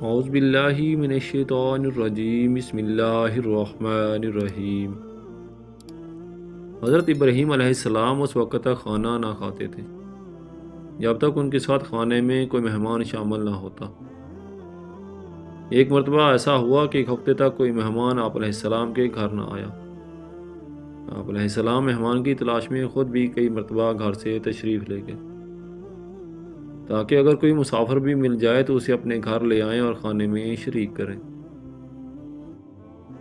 اعوذ باللہ من الشیطان الرجیم، بسم اللہ الرحمن الرحیم۔ حضرت ابراہیم علیہ السلام اس وقت تک کھانا نہ کھاتے تھے جب تک ان کے ساتھ کھانے میں کوئی مہمان شامل نہ ہوتا۔ ایک مرتبہ ایسا ہوا کہ ایک ہفتے تک کوئی مہمان آپ علیہ السلام کے گھر نہ آیا۔ آپ علیہ السلام مہمان کی تلاش میں خود بھی کئی مرتبہ گھر سے تشریف لے گئے تاکہ اگر کوئی مسافر بھی مل جائے تو اسے اپنے گھر لے آئیں اور کھانے میں شریک کریں۔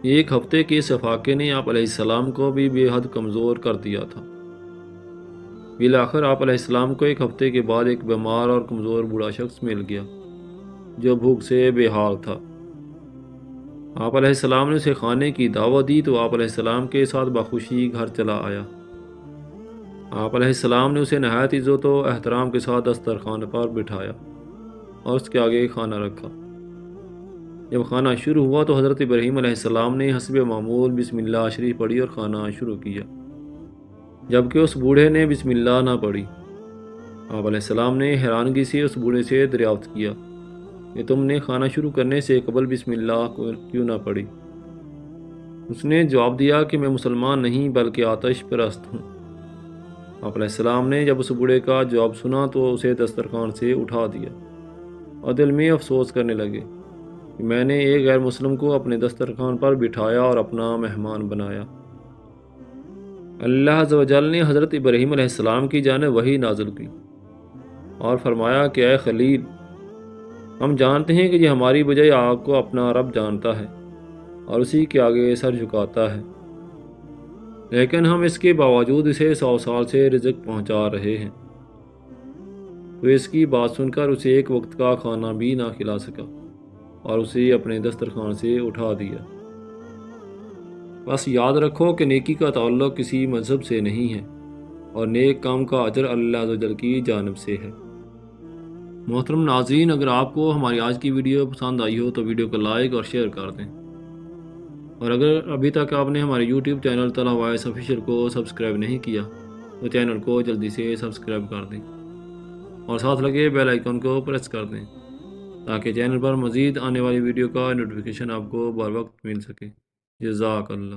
ایک ہفتے کے اس افاقے نے آپ علیہ السلام کو بھی بے حد کمزور کر دیا تھا۔ بالآخر آپ علیہ السلام کو ایک ہفتے کے بعد ایک بیمار اور کمزور بوڑھا شخص مل گیا جو بھوک سے بے حال تھا۔ آپ علیہ السلام نے اسے کھانے کی دعوت دی تو آپ علیہ السلام کے ساتھ بخوشی گھر چلا آیا۔ آپ علیہ السلام نے اسے نہایت عزت و احترام کے ساتھ دسترخوان پر بٹھایا اور اس کے آگے کھانا رکھا۔ جب کھانا شروع ہوا تو حضرت ابراہیم علیہ السلام نے حسب معمول بسم اللہ شریف پڑھی اور کھانا شروع کیا، جبکہ اس بوڑھے نے بسم اللہ نہ پڑھی۔ آپ علیہ السلام نے حیرانگی سے اس بوڑھے سے دریافت کیا کہ تم نے کھانا شروع کرنے سے قبل بسم اللہ کیوں نہ پڑھی؟ اس نے جواب دیا کہ میں مسلمان نہیں بلکہ آتش پرست ہوں۔ آپ علیہ السلام نے جب اس بوڑھے کا جواب سنا تو اسے دسترخوان سے اٹھا دیا اور دل میں افسوس کرنے لگے کہ میں نے ایک غیر مسلم کو اپنے دسترخوان پر بٹھایا اور اپنا مہمان بنایا۔ اللہ عز و جل نے حضرت ابراہیم علیہ السلام کی جانب وحی نازل کی اور فرمایا کہ اے خلیل، ہم جانتے ہیں کہ یہ ہماری بجائے آگ کو اپنا رب جانتا ہے اور اسی کے آگے سر جھکاتا ہے، لیکن ہم اس کے باوجود اسے 100 سال سے رزق پہنچا رہے ہیں۔ تو اس کی بات سن کر اسے ایک وقت کا کھانا بھی نہ کھلا سکا اور اسے اپنے دسترخوان سے اٹھا دیا۔ بس یاد رکھو کہ نیکی کا تعلق کسی مذہب سے نہیں ہے اور نیک کام کا اجر اللہ عز و جل کی جانب سے ہے۔ محترم ناظرین، اگر آپ کو ہماری آج کی ویڈیو پسند آئی ہو تو ویڈیو کو لائک اور شیئر کر دیں، اور اگر ابھی تک آپ نے ہمارے YouTube channel Talha voice official کو سبسکرائب نہیں کیا تو چینل کو جلدی سے سبسکرائب کر دیں اور ساتھ لگے بیل آئیکن کو پریس کر دیں تاکہ چینل پر مزید آنے والی ویڈیو کا نوٹیفیکیشن آپ کو بر وقت مل سکے۔ جزاک اللہ۔